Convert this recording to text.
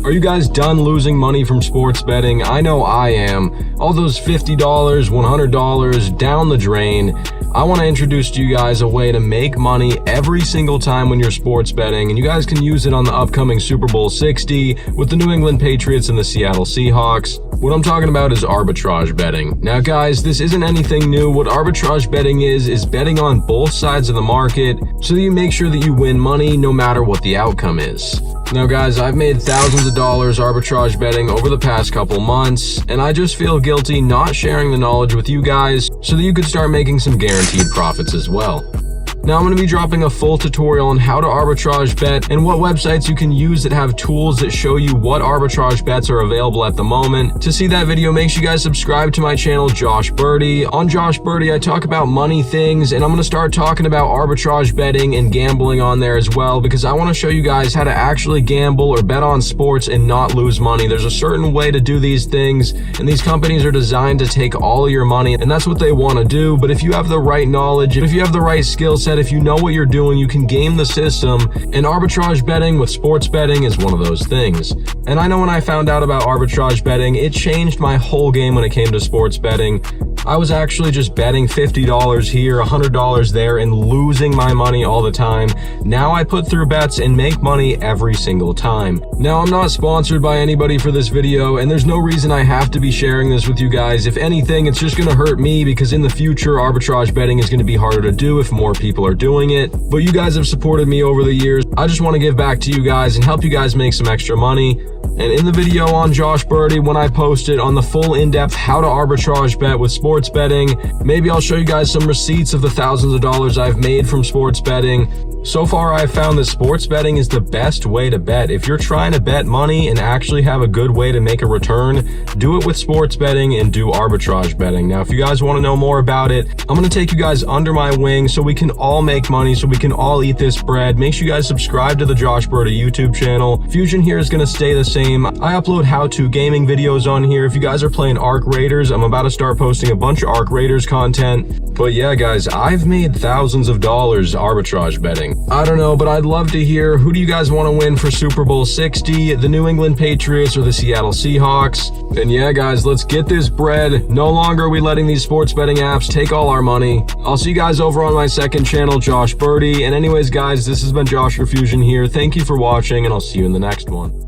Are you guys done losing money from sports betting? I know I am. All those $50, $100 down the drain. I want to introduce to you guys a way to make money every single time when you're sports betting, and you guys can use it on the upcoming Super Bowl 60 with the New England Patriots and the Seattle Seahawks. What I'm talking about is arbitrage betting. Now guys, this isn't anything new. What arbitrage betting is betting on both sides of the market so that you make sure that you win money no matter what the outcome is. Now guys, I've made thousands of dollars arbitrage betting over the past couple months, and I just feel guilty not sharing the knowledge with you guys so that you could start making some guaranteed profits as well. Now I'm going to be dropping a full tutorial on how to arbitrage bet and what websites you can use that have tools that show you what arbitrage bets are available at the moment. To see that video, make sure you guys subscribe to my channel, Josh Birdie. On Josh Birdie, I talk about money things, and I'm going to start talking about arbitrage betting and gambling on there as well, because I want to show you guys how to actually gamble or bet on sports and not lose money. There's a certain way to do these things, and these companies are designed to take all of your money, and that's what they want to do. But if you have the right knowledge, if you have the right skill set, if you know what you're doing, you can game the system, and arbitrage betting with sports betting is one of those things. And I know when I found out about arbitrage betting, it changed my whole game when it came to sports betting. I was actually just betting $50 here, $100 there, and losing my money all the time. Now I put through bets and make money every single time. Now I'm not sponsored by anybody for this video, and there's no reason I have to be sharing this with you guys. If anything, it's just gonna hurt me, because in the future, arbitrage betting is gonna be harder to do if more people are doing it. But you guys have supported me over the years. I just want to give back to you guys and help you guys make some extra money. And in the video on Josh Birdie, when I post it on the full in-depth how to arbitrage bet with sports betting, maybe I'll show you guys some receipts of the thousands of dollars I've made from sports betting. So far, I've found that sports betting is the best way to bet. If you're trying to bet money and actually have a good way to make a return, do it with sports betting and do arbitrage betting. Now, if you guys want to know more about it, I'm going to take you guys under my wing so we can all make money, so we can all eat this bread. Make sure you guys subscribe to the Josh Birdie YouTube channel. Fusion here is going to stay the same. I upload how-to gaming videos on here. If you guys are playing Arc Raiders, I'm about to start posting a bunch of Arc Raiders content. But yeah, guys, I've made thousands of dollars arbitrage betting. I don't know, but I'd love to hear, who do you guys want to win for Super Bowl 60, the New England Patriots or the Seattle Seahawks? And yeah, guys, let's get this bread. No longer are we letting these sports betting apps take all our money. I'll see you guys over on my second channel, Josh Birdie. And anyways, guys, this has been Josh for Fusion here. Thank you for watching, and I'll see you in the next one.